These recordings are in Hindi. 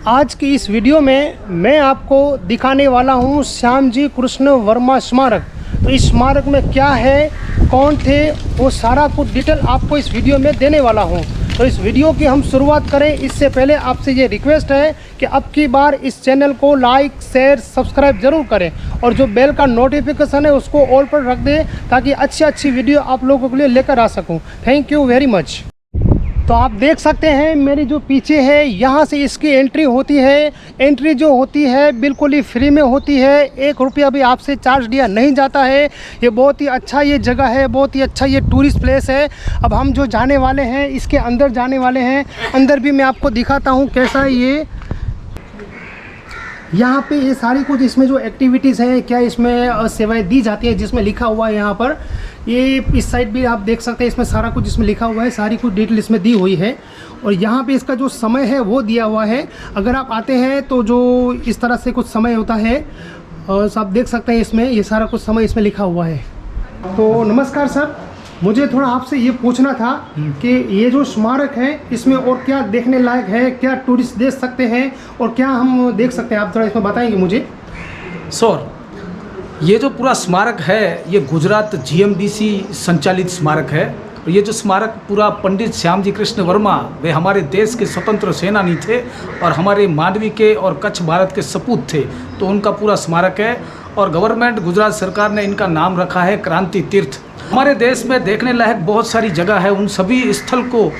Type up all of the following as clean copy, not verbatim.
आज की इस वीडियो में मैं आपको दिखाने वाला हूं श्याम जी कृष्ण वर्मा स्मारक। तो इस स्मारक में क्या है, कौन थे, वो सारा कुछ डिटेल आपको इस वीडियो में देने वाला हूं। तो इस वीडियो की हम शुरुआत करें इससे पहले आपसे ये रिक्वेस्ट है कि अब की बार इस चैनल को लाइक शेयर सब्सक्राइब जरूर करें और जो बेल का नोटिफिकेशन है उसको ऑल पर रख दें ताकि अच्छी वीडियो आप लोगों के लिए लेकर आ सकूं। Thank you very much. तो आप देख सकते हैं मेरी जो पीछे है, यहाँ से इसकी एंट्री होती है। एंट्री जो होती है बिल्कुल ही फ्री में होती है, 1 रुपया भी आपसे चार्ज लिया नहीं जाता है। ये बहुत ही अच्छा ये जगह है, बहुत ही अच्छा ये टूरिस्ट प्लेस है। अब हम जो जाने वाले हैं इसके अंदर जाने वाले हैं। अंदर भी मैं आपको दिखाता हूँ कैसा है ये। यहाँ पे ये सारी कुछ इसमें जो एक्टिविटीज़ हैं, क्या इसमें सेवाएं दी जाती है, जिसमें लिखा हुआ है यहाँ पर। ये इस साइड भी आप देख सकते हैं, इसमें सारा कुछ इसमें लिखा हुआ है, सारी कुछ डिटेल इसमें दी हुई है। और यहाँ पे इसका जो समय है वो दिया हुआ है। अगर आप आते हैं तो जो इस तरह से कुछ समय होता है और आप देख सकते हैं इसमें ये सारा कुछ समय इसमें लिखा हुआ है। तो नमस्कार सर, मुझे थोड़ा आपसे ये पूछना था कि ये जो स्मारक है इसमें और क्या देखने लायक है, क्या टूरिस्ट देख सकते हैं और क्या हम देख सकते हैं, आप थोड़ा इसमें बताएंगे मुझे। सर, ये जो पूरा स्मारक है ये गुजरात GMDC संचालित स्मारक है। और ये जो स्मारक पूरा पंडित श्याम जी कृष्ण वर्मा, वे हमारे देश के स्वतंत्र सेनानी थे और हमारे मांडवी के और कच्छ भारत के सपूत थे, तो उनका पूरा स्मारक है। और गवर्नमेंट गुजरात सरकार ने इनका नाम रखा है क्रांति तीर्थ। हमारे देश में देखने लायक बहुत सारी जगह है, उन सभी स्थल को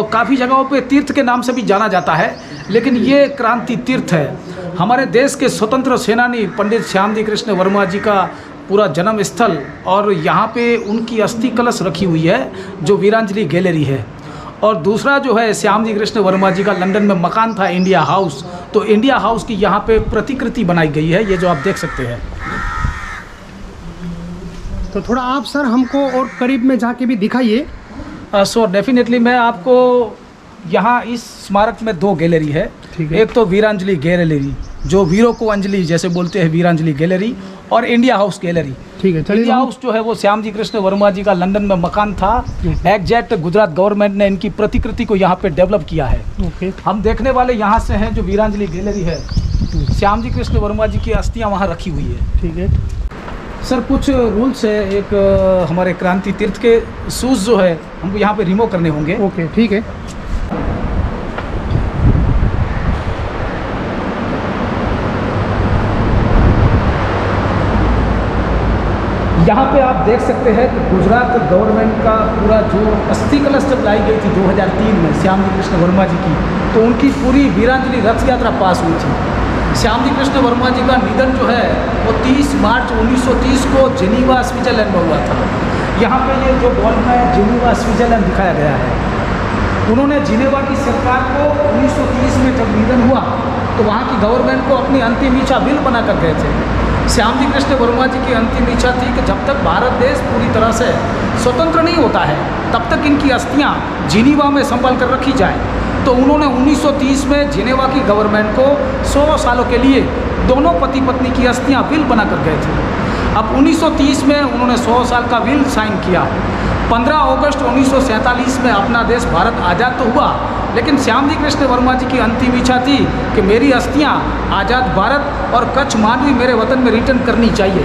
काफ़ी जगहों पे तीर्थ के नाम से भी जाना जाता है, लेकिन ये क्रांति तीर्थ है। हमारे देश के स्वतंत्र सेनानी पंडित श्याम जी कृष्ण वर्मा जी का पूरा जन्म स्थल, और यहाँ पे उनकी अस्थि कलश रखी हुई है जो वीरांजलि गैलरी है। और दूसरा जो है श्याम जी कृष्ण वर्मा जी का लंदन में मकान था इंडिया हाउस, तो इंडिया हाउस की यहाँ पे प्रतिकृति बनाई गई है, ये जो आप देख सकते हैं। तो थोड़ा आप सर हमको और करीब में जाके भी दिखाइए। सो डेफिनेटली मैं आपको यहाँ इस स्मारक में 2 गैलरी है। ठीक है। एक तो वीरांजलि गैलरी जो वीरों को अंजलि जैसे बोलते हैं, वीरांजलि गैलरी, और इंडिया हाउस गैलरी। ठीक है, चलिए। इंडिया हाउस जो है वो श्याम जी कृष्ण वर्मा जी का लंदन में मकान था। एग्जैक्ट गुजरात गवर्नमेंट ने इनकी प्रतिकृति को यहाँ पे डेवलप किया है। ओके। हम देखने वाले यहाँ से हैं जो वीरांजलि गैलरी है, श्याम जी कृष्ण वर्मा जी की अस्थियाँ वहाँ रखी हुई है। ठीक है सर, कुछ रूल्स है। एक हमारे क्रांति तीर्थ के शूज़ जो है हमको यहाँ पे रिमूव करने होंगे। ओके, ठीक है। यहाँ पे आप देख सकते हैं कि गुजरात गवर्नमेंट का पूरा जो अस्थि कलश जब लाई गई थी 2003 में श्याम जी कृष्ण वर्मा जी की, तो उनकी पूरी वीरांजलि रथ यात्रा पास हुई थी। श्याम जी कृष्ण वर्मा जी का निधन जो है वो 30 मार्च 1930 को जेनीवा स्विट्जरलैंड में हुआ था। यहाँ पे ये जो बॉल में जेनीवा स्विट्जरलैंड दिखाया गया है, उन्होंने जिनेवा की सरकार को 1930 में जब निधन हुआ तो वहाँ की गवर्नमेंट को अपनी अंतिम इच्छा बिल बना कर गए थे। श्याम जी कृष्ण वर्मा जी की अंतिम इच्छा थी कि जब तक भारत देश पूरी तरह से स्वतंत्र नहीं होता है तब तक इनकी अस्थियाँ जिनेवा में संभाल कर रखी जाए। तो उन्होंने 1930 में जिनेवा की गवर्नमेंट को 100 सालों के लिए दोनों पति पत्नी की अस्थियाँ विल बना कर गए थे। अब 1930 में उन्होंने 100 साल का विल साइन किया। 15 अगस्त 1947 में अपना देश भारत आज़ाद तो हुआ, लेकिन श्याम जी कृष्ण वर्मा जी की अंतिम इच्छा थी कि मेरी अस्थियाँ आज़ाद भारत और कच्छ मांडवी मेरे वतन में रिटर्न करनी चाहिए।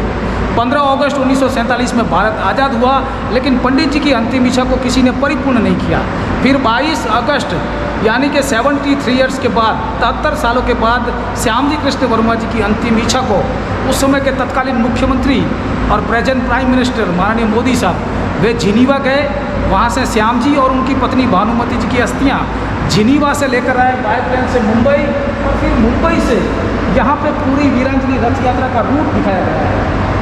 15 अगस्त 1947 में भारत आज़ाद हुआ, लेकिन पंडित जी की अंतिम इच्छा को किसी ने परिपूर्ण नहीं किया। फिर 22 अगस्त यानी कि 73 ईयर्स के बाद, 73 सालों के बाद श्याम जी कृष्ण वर्मा जी की अंतिम इच्छा को उस समय के तत्कालीन मुख्यमंत्री और प्रेजेंट प्राइम मिनिस्टर माननीय मोदी साहब वे जिनेवा गए। वहाँ से श्याम जी और उनकी पत्नी भानुमति जी की अस्थियाँ जिनेवा से लेकर आए बाय प्लेन से मुंबई, और फिर मुंबई से यहाँ पे पूरी वीरांजलि रथ यात्रा का रूट दिखाया गया है,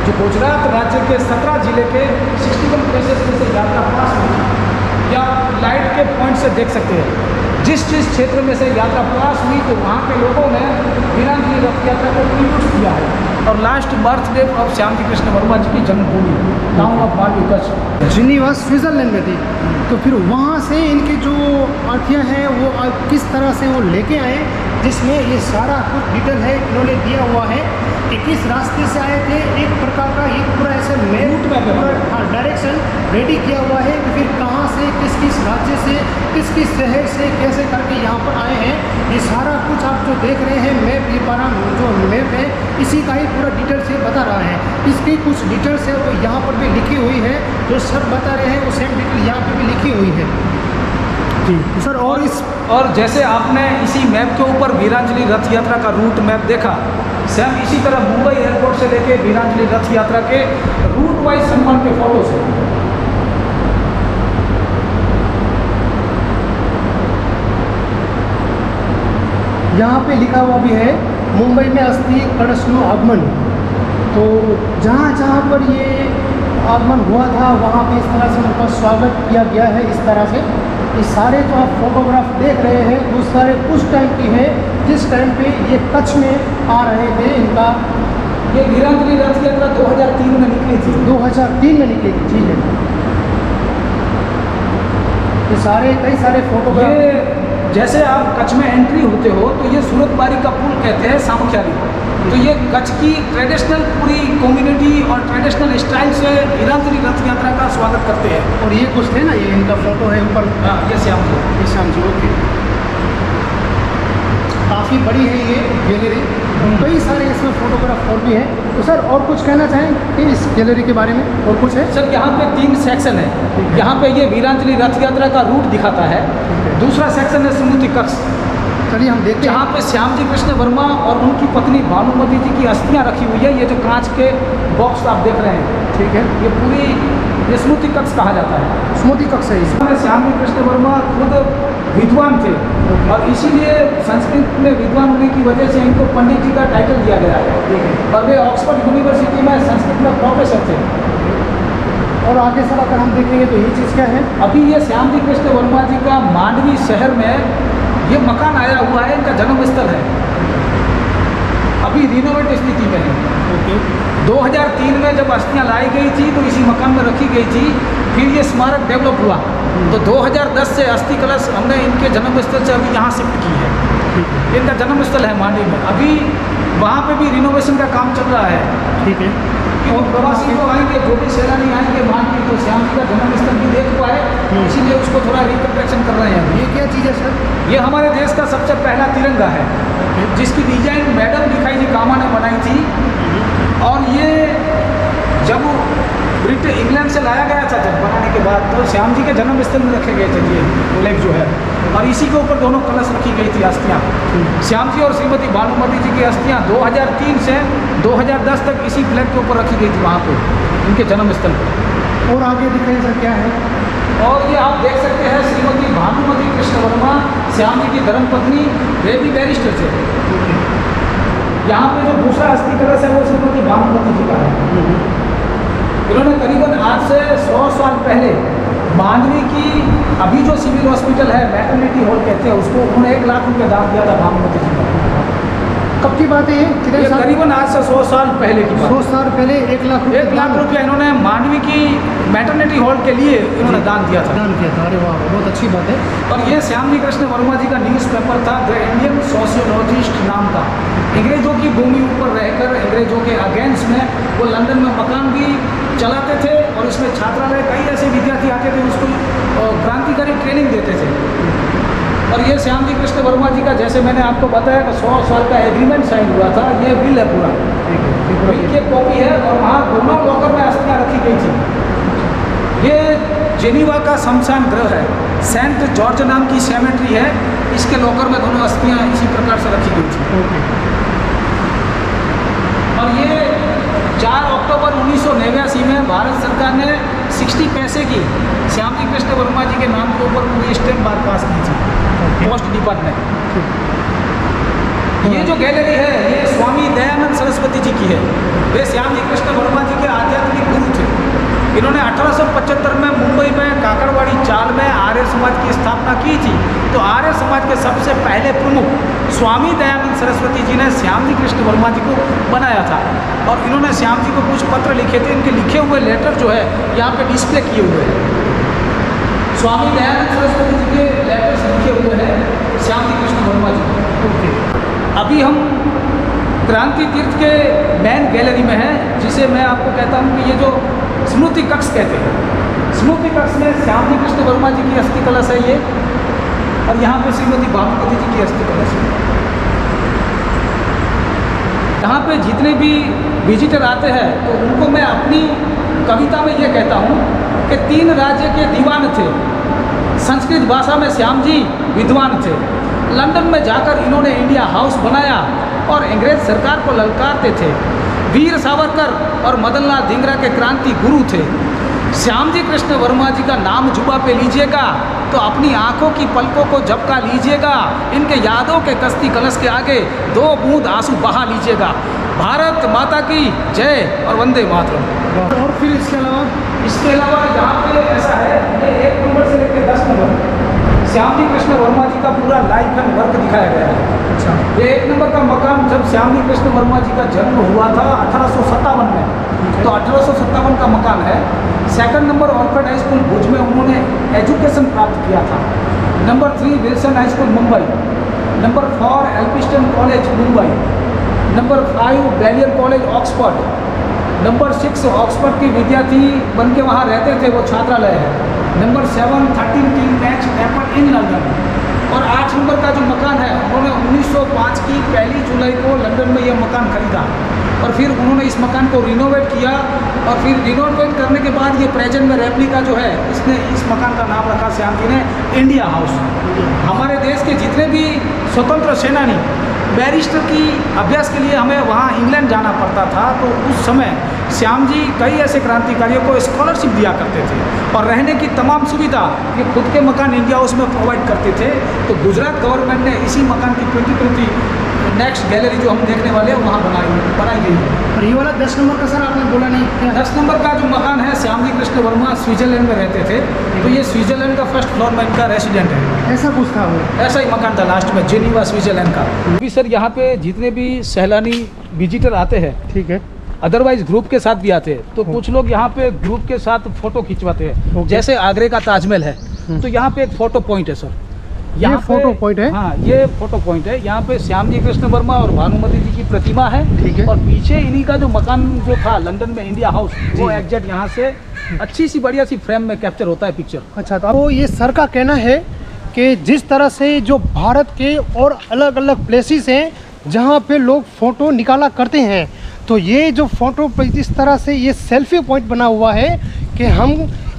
जो गुजरात राज्य के 17 जिले के 61 प्लेसेस में से यात्रा पास हुई। या लाइट के पॉइंट से देख सकते हैं, जिस क्षेत्र में से यात्रा पास हुई तो वहाँ के लोगों ने वीरांजलि रथ यात्रा को ट्रिब्यूट किया है। और last birthday of Shyam ji Krishna Varma ji की जन्मभूमि town of Mandvi Kutch Geneva Switzerland में थी। तो फिर वहाँ से इनकी जो अर्थियाँ हैं वो किस तरह से वो लेके आए जिसमें ये सारा कुछ डिटेल है इन्होंने दिया हुआ है कि किस रास्ते से आए थे। एक प्रकार का ये पूरा ऐसे रूट मैप है। हाँ डायरेक्शन रेडी किया हुआ है कि फिर कहाँ से किस किस राज्य से किस किस शहर से कैसे करके यहाँ पर आए हैं। ये सारा कुछ आप जो देख रहे हैं मैप, ये पारा जो मैप है इसी का ही पूरा डिटेल से बता रहा है। इसकी कुछ डिटेल्स है वो यहाँ पर भी लिखी हुई है, जो सर बता रहे हैं वो सेम डिटेल यहाँ पर भी लिखी हुई है जी सर। और जैसे आपने इसी मैप के ऊपर वीरांजलि रथ यात्रा का रूट मैप देखा, सेम इसी तरह मुंबई एयरपोर्ट से लेके वीरांजलि रथ यात्रा के रूट वाइज सम्मान के फोटोज हैं। यहाँ पे लिखा हुआ भी है मुंबई में अस्थि कलशनु आगमन। तो जहाँ जहाँ पर ये आगमन हुआ था वहाँ पे इस तरह से उनका स्वागत किया गया है। इस तरह से ये सारे जो आप फोटोग्राफ देख रहे हैं वो सारे उस टाइम की है जिस टाइम पे ये कच्छ में आ रहे थे। इनका ये वीरांजलि रथ यात्रा 2003 में निकली थी। 2003 में निकली थी, ठीक है। ये सारे कई सारे फोटोग्राफ, ये जैसे आप कच्छ में एंट्री होते हो तो ये सूरतबारी का पुल कहते हैं सामुख्याली। तो ये कच्छ की ट्रेडिशनल पूरी कम्युनिटी और ट्रेडिशनल स्टाइल से वीरांजलि रथ यात्रा का स्वागत करते हैं। और ये कुछ थे ना, ये इनका फोटो है ऊपर। हाँ, ये श्याम जी ओके। काफ़ी बड़ी है ये गैलरी, कई सारे इसमें फोटोग्राफ और भी हैं। तो सर और कुछ कहना चाहें इस गैलरी के बारे में? और कुछ है सर? यहाँ पे 3 सेक्शन है। यहाँ पे ये वीरांजलि रथ यात्रा का रूट दिखाता है। दूसरा सेक्शन है स्मृति कक्ष, चलिए हम देखते हैं। जहाँ पे श्याम जी कृष्ण वर्मा और उनकी पत्नी भानुमति जी की अस्थियाँ रखी हुई है। ये जो कांच के बॉक्स आप देख रहे हैं, ठीक है, ये पूरी ये स्मृति कक्ष कहा जाता है। स्मृति कक्ष है इसमें। श्याम जी कृष्ण वर्मा खुद विद्वान थे और इसीलिए संस्कृत में विद्वान होने की वजह से इनको पंडित जी का टाइटल दिया गया है। ठीक है। और वे ऑक्सफोर्ड यूनिवर्सिटी में संस्कृत में प्रोफेसर थे। और आगे सर अगर हम देखेंगे तो ये चीज़ क्या है? अभी ये श्याम जी कृष्ण वर्मा जी का मांडवी शहर में ये मकान आया हुआ है, इनका जन्म स्थल है। अभी रिनोवेट स्थिति में है। ओके। 2003 में जब अस्थियाँ लाई गई थी तो इसी मकान में रखी गई थी। फिर ये स्मारक डेवलप हुआ तो 2010 से अस्थि कलश हमने इनके जन्म स्थल से अभी यहाँ शिफ्ट की है। इनका जन्म स्थल है मांडवी में। अभी वहाँ पे भी रिनोवेशन का काम चल रहा है। ठीक है। और प्रवासी लोग आएंगे, जो भी सैलानी आएंगे मांडवी, तो श्याम जी का जन्म स्थल भी देख पाए, इसीलिए उसको थोड़ा रिकन्स्ट्रक्शन कर रहे हैं। ये क्या चीज़ है सर? ये हमारे देश का सबसे पहला तिरंगा है, जिसकी डिजाइन मैडम दिखाई जी कामा ने बनाई थी। और ये जब ब्रिटेन इंग्लैंड से लाया गया था, जब बनाने के बाद, तो श्याम जी के जन्म स्थल में रखे गए थे ये फ्लैग जो है, और इसी के ऊपर दोनों कलश रखी गई थी अस्थियाँ। श्याम जी और श्रीमती भानुमति जी की अस्थियाँ 2003 से 2010 तक इसी फ्लैग के ऊपर रखी गई थी वहाँ पे, इनके जन्म स्थल पर। और आगे दिखाइए सर क्या है? और ये आप देख सकते हैं श्रीमती भानुमति कृष्ण वर्मा श्याम जी की धर्मपत्नी, वे भी बैरिस्टर थे। यहाँ पे जो दूसरा अस्थि कलश है वो श्रीमती भानुमति जी का है। इन्होंने करीबन आज से 100 साल पहले मांडवी की अभी जो सिविल हॉस्पिटल है, मैटरनिटी हॉल कहते हैं उसको, उन्होंने 1 लाख रुपये दान दिया था भानुमति जी को। कब की बात है ये? कितने साल? करीबन आज से 100 साल पहले की बात। 100 साल पहले 1 लाख रुपये? 1 लाख रुपया इन्होंने मांडवी की मैटरनिटी हॉल के लिए इन्होंने दान दिया था। दान किया था। अरे वाह, बहुत अच्छी बात है। और ये श्याम जी कृष्ण वर्मा जी का न्यूज़पेपर था द इंडियन सोशियोलॉजिस्ट नाम का। अंग्रेजों की भूमि ऊपर रहकर अंग्रेजों के अगेंस्ट में वो लंदन में मकान भी चलाते थे, और इसमें छात्रालय कई ऐसे विद्यार्थी आते थे, उसको क्रांतिकारी ट्रेनिंग देते थे। और ये श्याम जी कृष्ण वर्मा जी का, जैसे मैंने आपको बताया कि 100 साल का एग्रीमेंट साइन हुआ था, ये बिल है पूरा, बिल की कॉपी है। और वहाँ दोनों लॉकर में अस्थियाँ रखी गई थी। ये जेनीवा का शमशान गृह है, सेंट जॉर्ज नाम की सेमेट्री है, इसके लॉकर में दोनों अस्थियाँ इसी प्रकार से रखी गई थी। और ये 4 अक्टूबर 1989 में भारत सरकार ने 60 पैसे की श्याम जी कृष्ण वर्मा जी के नाम के ऊपर पूरी स्टैम्प बार पास की थी पोस्ट डिपार्टमेंट। ये जो गैलरी है ये स्वामी दयानंद सरस्वती जी की है। वे श्याम जी कृष्ण वर्मा जी के आध्यात्मिक गुरु थे। इन्होंने 1875 में मुंबई में काकड़वाड़ी चाल में आर्य समाज की स्थापना की थी। तो आर्य समाज के सबसे पहले प्रमुख स्वामी दयानंद सरस्वती जी ने श्याम जी कृष्ण वर्मा जी को बनाया था। और इन्होंने श्याम जी को कुछ पत्र लिखे थे, इनके लिखे हुए लेटर जो है यहाँ पे डिस्प्ले किए हुए हैं। स्वामी दयानंद सरस्वती जी के लेटर्स लिखे हुए हैं श्याम जी कृष्ण वर्मा जी। ओके। अभी हम क्रांति तीर्थ के मेन गैलरी में हैं, जिसे मैं आपको कहता हूँ कि ये जो स्मृति कक्ष कहते हैं। स्मृति कक्ष में श्याम जी कृष्ण वर्मा जी की अस्थि कलश है ये, और यहाँ पे श्रीमती भानुमति जी की अस्थि कलश है। यहाँ पे जितने भी विजिटर आते हैं तो उनको मैं अपनी कविता में ये कहता हूँ कि 3 राज्य के दीवान थे, संस्कृत भाषा में श्याम जी विद्वान थे। लंदन में जाकर इन्होंने इंडिया हाउस बनाया और अंग्रेज सरकार को ललकारते थे। वीर सावरकर और मदनलाल धिंगरा के क्रांति गुरु थे। श्याम जी कृष्ण वर्मा जी का नाम जुबा पे लीजिएगा तो अपनी आंखों की पलकों को झपका लीजिएगा। इनके यादों के कश्ती कलश के आगे 2 बूंद आंसू बहा लीजिएगा। भारत माता की जय और वंदे मातरम। और फिर इसके अलावा यहाँ पे ऐसा है, ये 1 नंबर से लेकर 10 नंबर श्याम जी कृष्ण वर्मा जी का पूरा लाइफ एंड वर्क दिखाया गया है। अच्छा, ये 1 नंबर का मकान जब श्याम जी कृष्ण वर्मा जी का जन्म हुआ था 1857 में, तो 1857 का मकान है। 2nd नंबर ऑर्फेड हाई स्कूल भुज में उन्होंने एजुकेशन प्राप्त किया था। Number 3 Wilson high school Mumbai. Number 4 Elphinstone college Mumbai. Number 5 Balliol college Oxford. Number 6 Oxford की विद्यार्थी बन के वहाँ रहते थे, वो छात्रालय है। Number 7 13 king match temple in London. और 8 नंबर का जो मकान है, उन्होंने 1905 की 1 जुलाई को लंदन में यह मकान खरीदा और फिर उन्होंने इस मकान को रिनोवेट किया और फिर रिनोवेट करने के बाद ये प्रेजेंट में रेप्लिका जो है, इसने इस मकान का नाम रखा श्याम जी ने इंडिया हाउस। हमारे देश के जितने भी स्वतंत्र सेनानी बैरिस्टर की अभ्यास के लिए हमें वहाँ इंग्लैंड जाना पड़ता था, तो उस समय श्याम जी कई ऐसे क्रांतिकारियों को स्कॉलरशिप दिया करते थे और रहने की तमाम सुविधा ये खुद के मकान इंडिया हाउस में प्रोवाइड करते थे। तो गुजरात गवर्नमेंट ने इसी मकान की 2020 नेक्स्ट गैलरी जो हम देखने वाले हैं वहाँ बनाई गई है। और ये वाला 10 नंबर का सर आपने बोला नहीं क्या? 10 नंबर का जो मकान है, श्याम जी कृष्ण वर्मा स्विट्जरलैंड में रहते थे, तो ये स्विट्जरलैंड का 1st फ्लोर में इनका रेसिडेंट है। ऐसा कुछ था वो? ऐसा ही मकान था लास्ट में, जेनीवा स्विट्जरलैंड का। अभी सर यहाँ पे जितने भी सैलानी विजिटर आते हैं, ठीक है, अदरवाइज ग्रुप के साथ भी आते हैं, तो कुछ लोग यहाँ पे ग्रुप के साथ फोटो खिंचवाते हैं। जैसे आगरे का ताजमहल है, तो यहाँ पे एक फोटो पॉइंट है सर। यहाँ फोटो पॉइंट है? हाँ, ये फोटो पॉइंट है। यहाँ पे श्याम जी कृष्ण वर्मा और भानुमति जी की प्रतिमा है। ठीक है। और पीछे इन्हीं का जो मकान जो था लंदन में इंडिया हाउस, वो एग्जैक्ट यहाँ से अच्छी सी बढ़िया सी फ्रेम में कैप्चर होता है पिक्चर। अच्छा, तो ये सर का कहना है कि जिस तरह से जो भारत के और अलग अलग प्लेसेस हैं जहाँ पे लोग फ़ोटो निकाला करते हैं, तो ये जो फ़ोटो इस तरह से ये सेल्फी पॉइंट बना हुआ है कि हम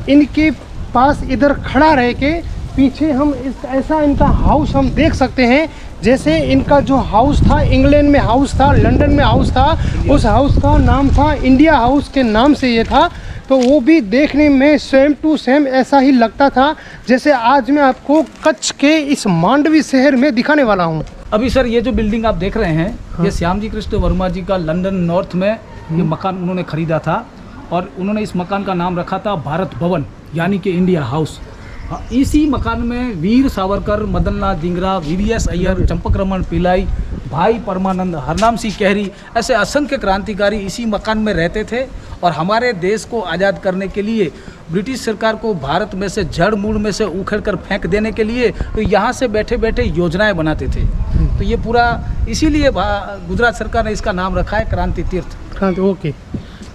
इनके पास इधर खड़ा रह के पीछे हम ऐसा इनका हाउस हम देख सकते हैं। जैसे इनका जो हाउस था, इंग्लैंड में हाउस था, लंदन में हाउस था, उस हाउस का नाम था इंडिया हाउस के नाम से ये था। तो वो भी देखने में सेम टू सेम ऐसा ही लगता था जैसे आज मैं आपको कच्छ के इस मांडवी शहर में दिखाने वाला हूँ। अभी सर ये जो बिल्डिंग आप देख रहे हैं, ये श्याम जी कृष्ण वर्मा जी का लंदन नॉर्थ में ये मकान उन्होंने खरीदा था और उन्होंने इस मकान का नाम रखा था भारत भवन, यानी कि इंडिया हाउस। इसी मकान में वीर सावरकर, मदनलाल धिंगरा, VVS अय्यर, चंपक रमन पिल्लाई, भाई परमानंद, हरनाम सिंह केहरी, ऐसे असंख्य क्रांतिकारी इसी मकान में रहते थे और हमारे देश को आज़ाद करने के लिए ब्रिटिश सरकार को भारत में से जड़ मूल में से उखेड़ कर फेंक देने के लिए तो यहाँ से बैठे बैठे योजनाएं बनाते थे। तो ये पूरा इसीलिए गुजरात सरकार ने इसका नाम रखा है क्रांति तीर्थ। क्रांति, ओके।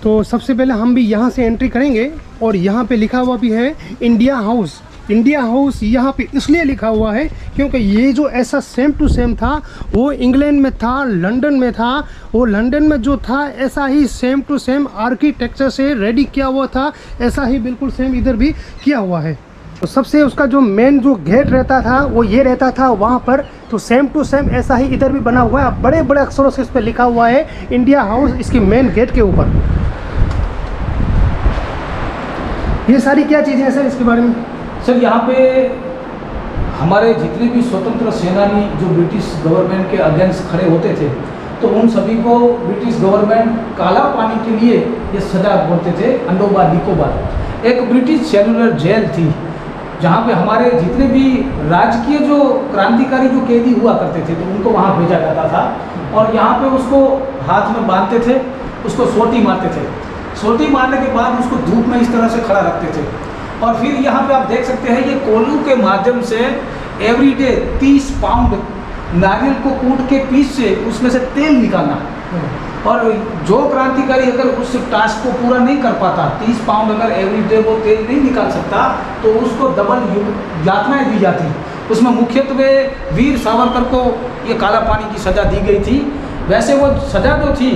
तो सबसे पहले हम भी यहाँ से एंट्री करेंगे और यहाँ पे लिखा हुआ भी है इंडिया हाउस। इंडिया हाउस यहाँ पे इसलिए लिखा हुआ है क्योंकि ये जो ऐसा सेम टू सेम था वो इंग्लैंड में था, लंदन में था। वो लंदन में जो था ऐसा ही सेम टू सेम आर्किटेक्चर से रेडी किया हुआ था, ऐसा ही बिल्कुल सेम इधर भी किया हुआ है। तो सबसे उसका जो मेन जो गेट रहता था वो ये रहता था वहाँ पर, तो सेम टू सेम ऐसा ही इधर भी बना हुआ है। बड़े बड़े अक्षरों से इस पर लिखा हुआ है इंडिया हाउस इसकी मेन गेट के ऊपर। ये सारी क्या चीज़ें हैं सर इसके बारे में? सर यहाँ पे हमारे जितने भी स्वतंत्र सेनानी जो ब्रिटिश गवर्नमेंट के अगेंस्ट खड़े होते थे, तो उन सभी को ब्रिटिश गवर्नमेंट काला पानी के लिए ये सजा बोलते थे, अंडोबार निकोबार। एक ब्रिटिश सेलुलर जेल थी जहाँ पे हमारे जितने भी राजकीय जो क्रांतिकारी जो कैदी हुआ करते थे तो उनको वहाँ भेजा जाता था और यहाँ पे उसको हाथ में बांधते थे, उसको सोटी मारते थे। सोटी मारने के बाद उसको धूप में इस तरह से खड़ा रखते थे और फिर यहाँ पे आप देख सकते हैं ये कोल्हू के माध्यम से एवरीडे 30 पाउंड नारियल को कूट के पीस से उसमें से तेल निकालना। और जो क्रांतिकारी अगर उस टास्क को पूरा नहीं कर पाता, 30 पाउंड अगर एवरीडे वो तेल नहीं निकाल सकता, तो उसको डबल यातनाएं दी जाती। उसमें मुख्यत्वे वीर सावरकर को ये काला पानी की सज़ा दी गई थी। वैसे वो सज़ा जो थी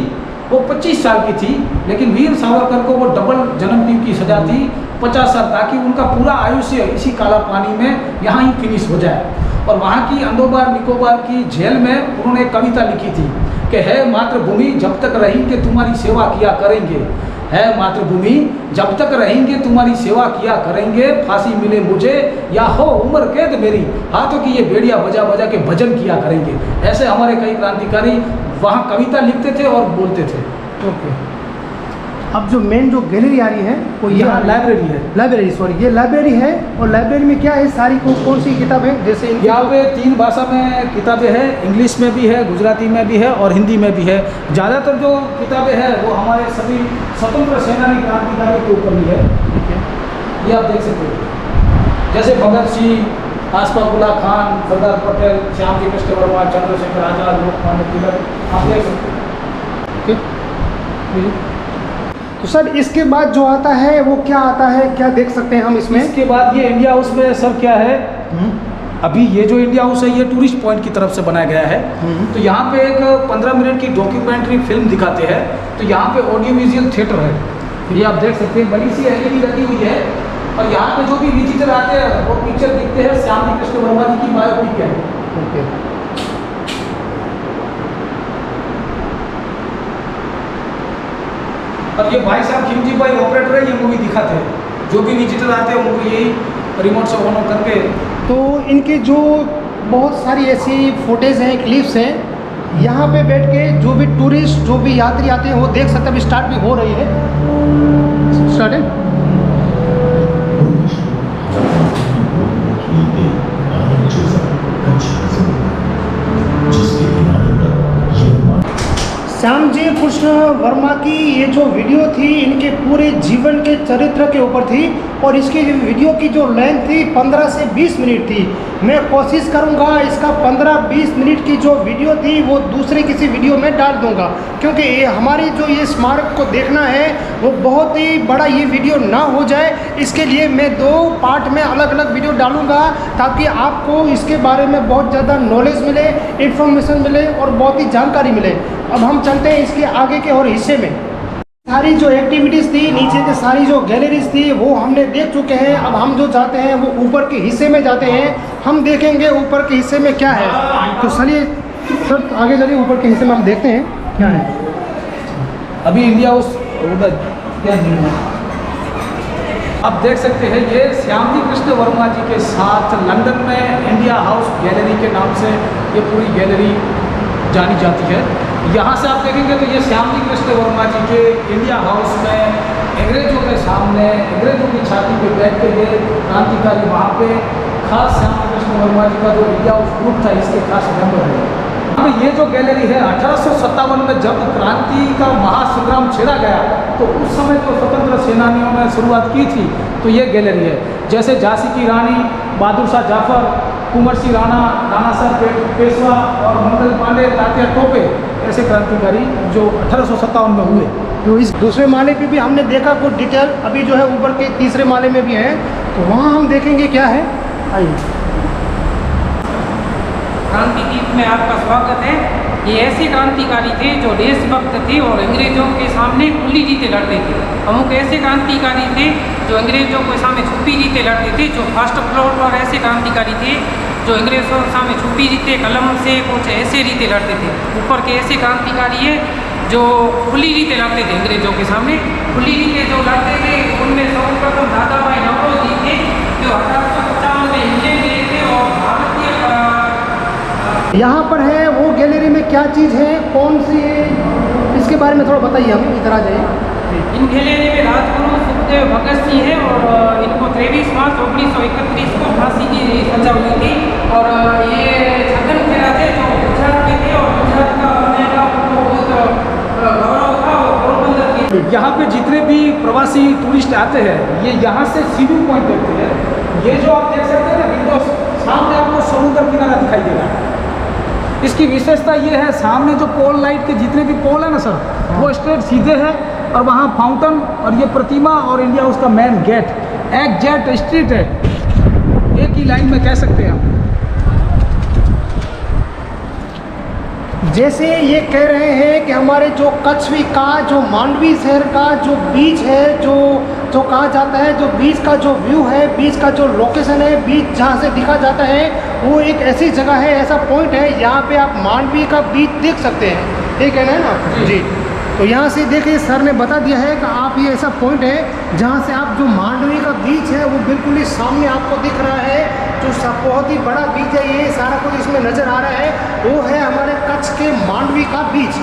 वो 25 साल की थी, लेकिन वीर सावरकर को वो डबल जन्मदिन की सज़ा थी 50 साल, ताकि उनका पूरा आयुष्य इसी काला पानी में यहाँ ही फिनिश हो जाए। और वहाँ की अंडोबार निकोबार की जेल में उन्होंने एक कविता लिखी थी कि है मातृभूमि जब तक रहेंगे तुम्हारी सेवा किया करेंगे, है मातृभूमि जब तक रहेंगे तुम्हारी सेवा किया करेंगे, फांसी मिले मुझे या हो उम्र कैद मेरी, हाथों की ये बेड़ियाँ बजा बजा के भजन किया करेंगे। ऐसे हमारे कई क्रांतिकारी वहाँ कविता लिखते थे और बोलते थे। ओके, अब जो मेन जो गैलरी आ रही है वो यहाँ लाइब्रेरी है। लाइब्रेरी, सॉरी, ये लाइब्रेरी है। और लाइब्रेरी में क्या है, सारी कौन सी किताबें, जैसे यहाँ पे 3 भाषा में किताबें हैं, इंग्लिश में भी है, गुजराती में भी है और हिंदी में भी है। ज़्यादातर जो किताबें हैं वो हमारे सभी स्वतंत्र सेनानी क्रांतिकारी के ऊपर भी है। ये आप देख सकते हो, जैसे भगत सिंह, आसफाक उल्ला खान, सरदार पटेल, श्याम जी कृष्ण वर्मा, चंद्रशेखर आज़ाद, लोकमान्य तिलक, आप देख सकते हो। ओके, तो सर इसके बाद जो आता है वो क्या आता है, क्या देख सकते हैं हम इसमें? इसके बाद ये इंडिया हाउस में सर क्या है, अभी ये जो इंडिया हाउस है ये टूरिस्ट पॉइंट की तरफ से बनाया गया है। तो यहाँ पे एक 15 मिनट की डॉक्यूमेंट्री फिल्म दिखाते हैं। तो यहाँ पे ऑडियो विजुअल थिएटर है, ये आप देख सकते हैं, बड़ी सी एलईडी लगी हुई है। और यहाँ पे जो भी विजिटर आते हैं वो पिक्चर दिखते हैं, श्याम जी कृष्ण वर्मा जी की बायोपिक है। ओके, और ये भाई साहब खिमजी भाई ऑपरेटर है, ये मूवी दिखाते हैं। जो भी विजिटर आते हैं उनको यही रिमोट से ऑन करके। तो इनके जो बहुत सारी ऐसी फुटेज हैं, क्लिप्स हैं, यहाँ पे बैठ के जो भी टूरिस्ट, जो भी यात्री आते हैं वो देख सकते हैं। अभी स्टार्ट भी हो रही है, स्टार्ट है। श्याम जी कृष्ण वर्मा की ये जो वीडियो थी इनके पूरे जीवन के चरित्र के ऊपर थी। और इसकी वीडियो की जो लेंथ थी 15 से 20 मिनट थी। मैं कोशिश करूंगा इसका 15-20 मिनट की जो वीडियो थी वो दूसरे किसी वीडियो में डाल दूंगा, क्योंकि ये हमारी जो ये स्मारक को देखना है वो बहुत ही बड़ा ये वीडियो ना हो जाए। इसके लिए मैं 2 पार्ट में अलग अलग वीडियो डालूंगा, ताकि आपको इसके बारे में बहुत ज़्यादा नॉलेज मिले, इन्फॉर्मेशन मिले और बहुत ही जानकारी मिले। अब हम चलते हैं इसके आगे के और हिस्से में। सारी जो एक्टिविटीज़ थी, नीचे की सारी जो गैलरीज थी वो हमने देख चुके हैं। अब हम जो जाते हैं वो ऊपर के हिस्से में जाते हैं, हम देखेंगे ऊपर के हिस्से में क्या है। तो चलिए सर आगे चलिए, ऊपर के हिस्से में हम देखते हैं क्या है। अभी इंडिया हाउस उधर क्या है, आप देख सकते हैं, ये श्याम जी कृष्ण वर्मा जी के साथ लंदन में इंडिया हाउस गैलरी के नाम से ये पूरी गैलरी जानी जाती है। यहाँ से आप देखेंगे तो ये श्याम जी कृष्ण वर्मा जी के इंडिया हाउस में अंग्रेजों के सामने, अंग्रेजों की छाती पे बैठ के गए क्रांतिकारी, वहाँ पे खास श्याम जी कृष्ण वर्मा जी का जो इंडिया हाउस ग्रुप था इसके खास मेंबर है। अब ये जो गैलरी है 1857 में जब क्रांति का महासंग्राम छेड़ा गया तो उस समय जो स्वतंत्र सेनानियों ने शुरुआत की थी तो ये गैलरी है। जैसे झांसी की रानी, बहादुर शाह जाफर, कुंवर सिंह राणा, नाना साहब पेशवा और मंगल पांडे, तात्या टोपे, ऐसे क्रांतिकारी जो 1857 में हुए। तो इस दूसरे माले पे भी हमने देखा कुछ डिटेल, अभी जो है ऊपर के तीसरे माले में भी है, तो वहाँ हम देखेंगे क्या है। आइए। क्रांति गीत में आपका स्वागत है। ये ऐसे क्रांतिकारी थे जो देशभक्त थे और अंग्रेजों के सामने खुली जीते लड़ते थे। अमुक ऐसे क्रांतिकारी थे जो अंग्रेजों के सामने छुपी जीते लड़ते थे। जो फर्स्ट फ्लोर पर ऐसे क्रांतिकारी थे जो अंग्रेजों के सामने छुपी जीते कलम से कुछ ऐसे रीते लड़ते थे। ऊपर के ऐसे क्रांतिकारी है जो खुली रीते लड़ते थे अंग्रेजों के सामने। खुली रीते जो लड़ते थे उनमें सर्वप्रथम दादा भाई नौरोजी थे जो 1855 में इंडियन गए थे। और भारतीय यहाँ पर है वो गैलरी में क्या चीज़ है, कौन सी है, इसके बारे में थोड़ा बताइए हमें। इधर आ जाइए। इन गैलरी में राजगुरु सुखदेव भगत सिंह है और इनको 23 मार्च 1931 को फांसी की सजा हुई थी। और ये छगन खेरा थे जो गुजरात में थे और गुजरात का बनने का उनको बहुत गौरव था। और पोरबंदर के यहाँ पे जितने भी प्रवासी टूरिस्ट आते हैं ये यहाँ से सी व्यू पॉइंट देखते हैं। ये जो आप देख सकते हैं ना विंडो, सामने आपको समुद्र किनारा दिखाई दे रहा है। इसकी विशेषता ये है, सामने जो पोल लाइट के जितने भी पोल है ना सर, वो स्ट्रेट सीधे है, और वहाँ फाउंटेन और ये प्रतिमा और इंडिया हाउस का मेन गेट एग्जैक्ट स्ट्रीट है, एक ही लाइन में कह सकते हैं हम। जैसे ये कह रहे हैं कि हमारे जो कच्छवी का जो मांडवी शहर का जो बीच है, जो कहा जाता है, जो बीच का जो व्यू है, बीच का जो लोकेशन है, बीच जहाँ से दिखा जाता है, वो एक ऐसी जगह है, ऐसा पॉइंट है यहाँ पे आप मांडवी का बीच देख सकते हैं। ये कहना है ना जी। तो यहाँ से देखिए सर ने बता दिया है कि आप ये ऐसा पॉइंट है जहाँ से आप जो मांडवी का बीच है वो बिल्कुल ही सामने आपको दिख रहा है। जो सब बहुत ही बड़ा बीच है, ये सारा कुछ इसमें नज़र आ रहा है, वो है हमारे कच्छ के मांडवी का बीच,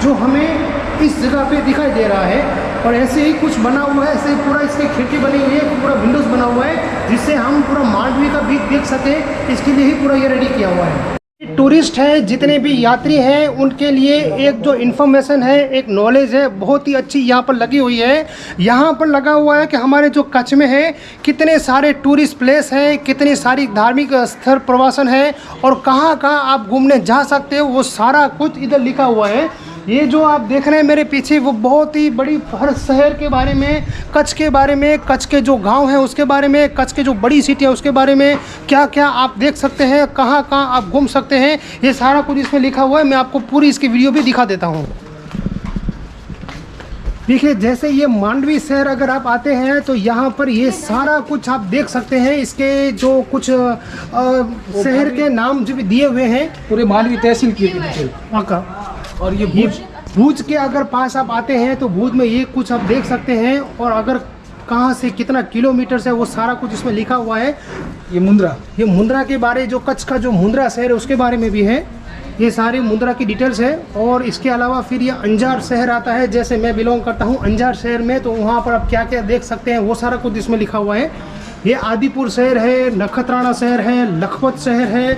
जो हमें इस जगह पे दिखाई दे रहा है। और ऐसे ही कुछ बना हुआ है, ऐसे ही पूरा इसकी खिड़की बनी हुई है, पूरा विंडोज़ बना हुआ है, जिससे हम पूरा मांडवी का बीच देख सकें, इसके लिए ही पूरा ये रेडी किया हुआ है। टूरिस्ट हैं, जितने भी यात्री हैं, उनके लिए एक जो इन्फॉर्मेशन है, एक नॉलेज है, बहुत ही अच्छी यहाँ पर लगी हुई है। यहाँ पर लगा हुआ है कि हमारे जो कच्छ में है कितने सारे टूरिस्ट प्लेस हैं, कितनी सारी धार्मिक स्थल प्रवासन है, और कहाँ कहाँ आप घूमने जा सकते हो, वो सारा कुछ इधर लिखा हुआ है। ये जो आप देख रहे हैं मेरे पीछे, वो बहुत ही बड़ी हर शहर के बारे में, कच्छ के बारे में, कच्छ के जो गांव हैं उसके बारे में, कच्छ के जो बड़ी सिटी है उसके बारे में क्या क्या आप देख सकते हैं, कहाँ कहाँ आप घूम सकते हैं, ये सारा कुछ इसमें लिखा हुआ है। मैं आपको पूरी इसकी वीडियो भी दिखा देता हूँ। देखिए, जैसे ये मांडवी शहर अगर आप आते हैं तो यहाँ पर ये सारा कुछ आप देख सकते हैं। इसके जो कुछ शहर के नाम जो भी दिए हुए हैं, पूरे मांडवी तहसील की डिटेल। का और ये भूज के अगर पास आप आते हैं तो भूज में ये कुछ आप देख सकते हैं, और अगर कहाँ से कितना किलोमीटर से, वो सारा कुछ इसमें लिखा हुआ है। ये मुंद्रा के बारे, जो कच्छ का जो मुंद्रा शहर है उसके बारे में भी है, ये सारी मुंद्रा की डिटेल्स है। और इसके अलावा फिर ये अंजार शहर आता है, जैसे मैं बिलोंग करता हूँ अंजार शहर में, तो वहाँ पर आप क्या क्या देख सकते हैं वो सारा कुछ इसमें लिखा हुआ है। ये आदिपुर शहर है, नखत्राना शहर है, लखपत शहर है,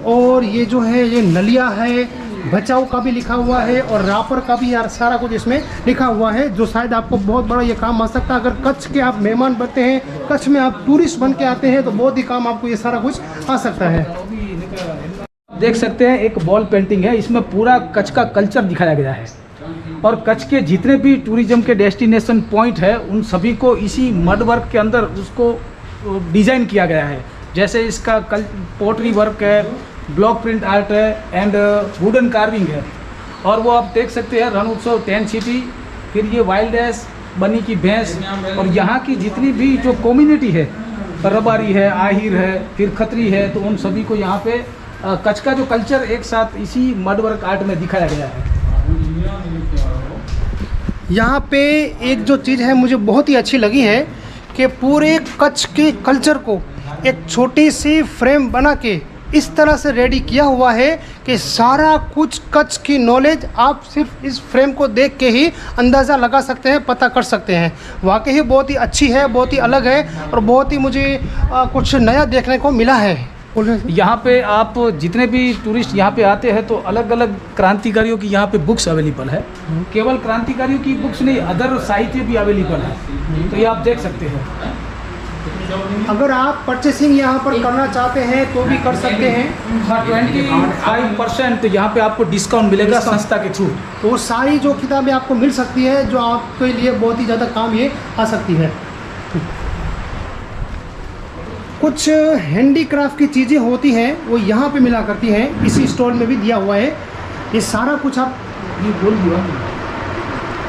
और ये जो है ये नलिया है, भचाऊ का भी लिखा हुआ है, और रापर का भी यार सारा कुछ इसमें लिखा हुआ है, जो शायद आपको बहुत बड़ा ये काम आ सकता है। अगर कच्छ के आप मेहमान बनते हैं, कच्छ में आप टूरिस्ट बन के आते हैं, तो बहुत ही काम आपको ये सारा कुछ आ सकता है। देख सकते हैं एक वॉल पेंटिंग है, इसमें पूरा कच्छ का कल्चर दिखाया गया है, और कच्छ के जितने भी टूरिज्म के डेस्टिनेशन पॉइंट है उन सभी को इसी मड वर्क के अंदर उसको डिज़ाइन किया गया है। जैसे इसका पोट्री वर्क है, ब्लॉक प्रिंट आर्ट है, एंड वुडन कार्विंग है। और वो आप देख सकते हैं रण उत्सव, टेंट सिटी, फिर ये वाइल्ड एस, बनी की भैंस, और यहाँ की जितनी भी जो कम्युनिटी है, रबारी है, आहिर है, फिर खत्री है, तो उन सभी को यहाँ पे कच्छ का जो कल्चर एक साथ इसी मड वर्क आर्ट में दिखाया गया है। यहाँ पे एक जो चीज़ है मुझे बहुत ही अच्छी लगी है कि पूरे कच्छ के कल्चर को एक छोटी सी फ्रेम बना के इस तरह से रेडी किया हुआ है कि सारा कुछ कच्छ की नॉलेज आप सिर्फ इस फ्रेम को देख के ही अंदाज़ा लगा सकते हैं, पता कर सकते हैं। वाकई ही बहुत ही अच्छी है, बहुत ही अलग है, और बहुत ही मुझे कुछ नया देखने को मिला है। यहाँ पे आप जितने भी टूरिस्ट यहाँ पे आते हैं तो अलग अलग क्रांतिकारियों की यहाँ पे बुक्स अवेलेबल है। केवल क्रांतिकारियों की बुक्स नहीं, अदर साहित्य भी अवेलेबल है, तो ये आप देख सकते हैं। अगर आप परचेसिंग यहाँ पर करना चाहते हैं तो भी कर सकते हैं। 25% यहाँ पे आपको डिस्काउंट मिलेगा संस्था के थ्रू। तो वो सारी जो किताबें आपको मिल सकती है, जो आपके लिए बहुत ही ज़्यादा काम ये आ सकती है। कुछ हैंडीक्राफ्ट की चीज़ें होती हैं वो यहाँ पे मिला करती हैं, इसी स्टॉल में भी दिया हुआ है। ये सारा कुछ आप ये बोल दिया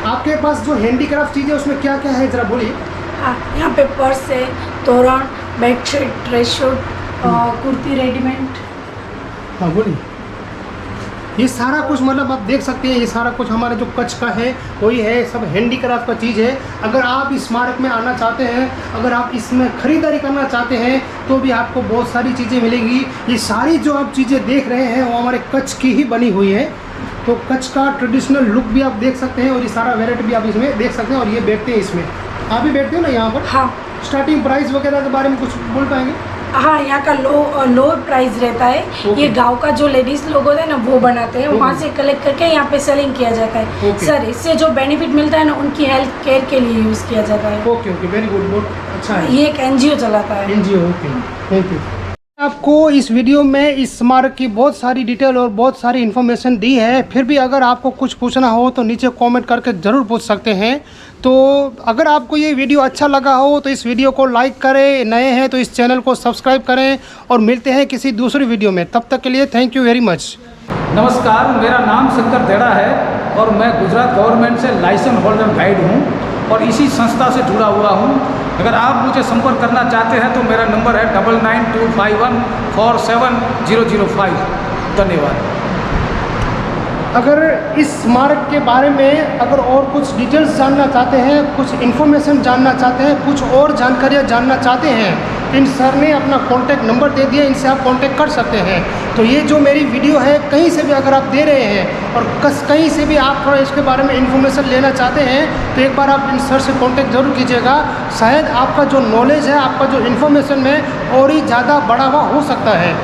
आपके पास जो हैंडीक्राफ्ट चीज़ें उसमें क्या क्या है ज़रा बोलिए। हाँ, यहाँ पे पर्स है, तोरण, bedsheet, dress suit, kurti readymade. हाँ बोलिए। ये सारा कुछ मतलब आप देख सकते हैं, ये सारा कुछ हमारे जो कच्छ का है वही है, सब हैंडीक्राफ्ट का चीज़ है। अगर आप इस स्मारक में आना चाहते हैं, अगर आप इसमें ख़रीदारी करना चाहते हैं तो भी आपको बहुत सारी चीज़ें मिलेंगी। ये सारी जो आप चीज़ें देख रहे हैं वो हमारे कच्छ की ही बनी हुई है। तो कच्छ का ट्रेडिशनल लुक भी आप देख सकते हैं, और ये सारा वेराइटी भी आप इसमें देख सकते हैं। और ये बैठते हैं इसमें, आप भी बैठते हो ना यहाँ पर? हाँ। स्टार्टिंग प्राइस वगैरह के बारे में कुछ बोल पाएंगे? हाँ, यहाँ का लो प्राइस रहता है। ये गांव का जो लेडीज लोग होते हैं ना वो बनाते हैं, वहाँ से कलेक्ट करके यहाँ पे सेलिंग किया जाता है। सर, इससे जो बेनिफिट मिलता है ना उनकी हेल्थ केयर के लिए यूज़ किया जाता है। ओके ओके, वेरी गुड, बहुत अच्छा है। ये एक NGO चलाता है। NGO, okay, thank you. आपको इस वीडियो में इस स्मारक की बहुत सारी डिटेल और बहुत सारी इन्फॉर्मेशन दी है। फिर भी अगर आपको कुछ पूछना हो तो नीचे कमेंट करके ज़रूर पूछ सकते हैं। तो अगर आपको ये वीडियो अच्छा लगा हो तो इस वीडियो को लाइक करें, नए हैं तो इस चैनल को सब्सक्राइब करें और मिलते हैं किसी दूसरी वीडियो में। तब तक के लिए थैंक यू वेरी मच। नमस्कार, मेरा नाम शंकर देड़ा है और मैं गुजरात गवर्नमेंट से लाइसेंस होल्डर गाइड हूँ और इसी संस्था से जुड़ा हुआ हूँ। अगर आप मुझे संपर्क करना चाहते हैं तो मेरा नंबर है 9925147005। धन्यवाद। अगर इस स्मारक के बारे में अगर और कुछ डिटेल्स जानना चाहते हैं, कुछ इन्फॉर्मेशन जानना चाहते हैं, कुछ और जानकारियाँ जानना चाहते हैं, इन सर ने अपना कॉन्टैक्ट नंबर दे दिया, इनसे आप कॉन्टैक्ट कर सकते हैं। तो ये जो मेरी वीडियो है कहीं से भी अगर आप दे रहे हैं और कहीं से भी आप थोड़ा इसके बारे में इन्फॉर्मेशन लेना चाहते हैं तो एक बार आप इन सर से कॉन्टैक्ट ज़रूर कीजिएगा। शायद आपका जो नॉलेज है, आपका जो इन्फॉर्मेशन है और ही ज़्यादा बढ़ावा हो सकता है।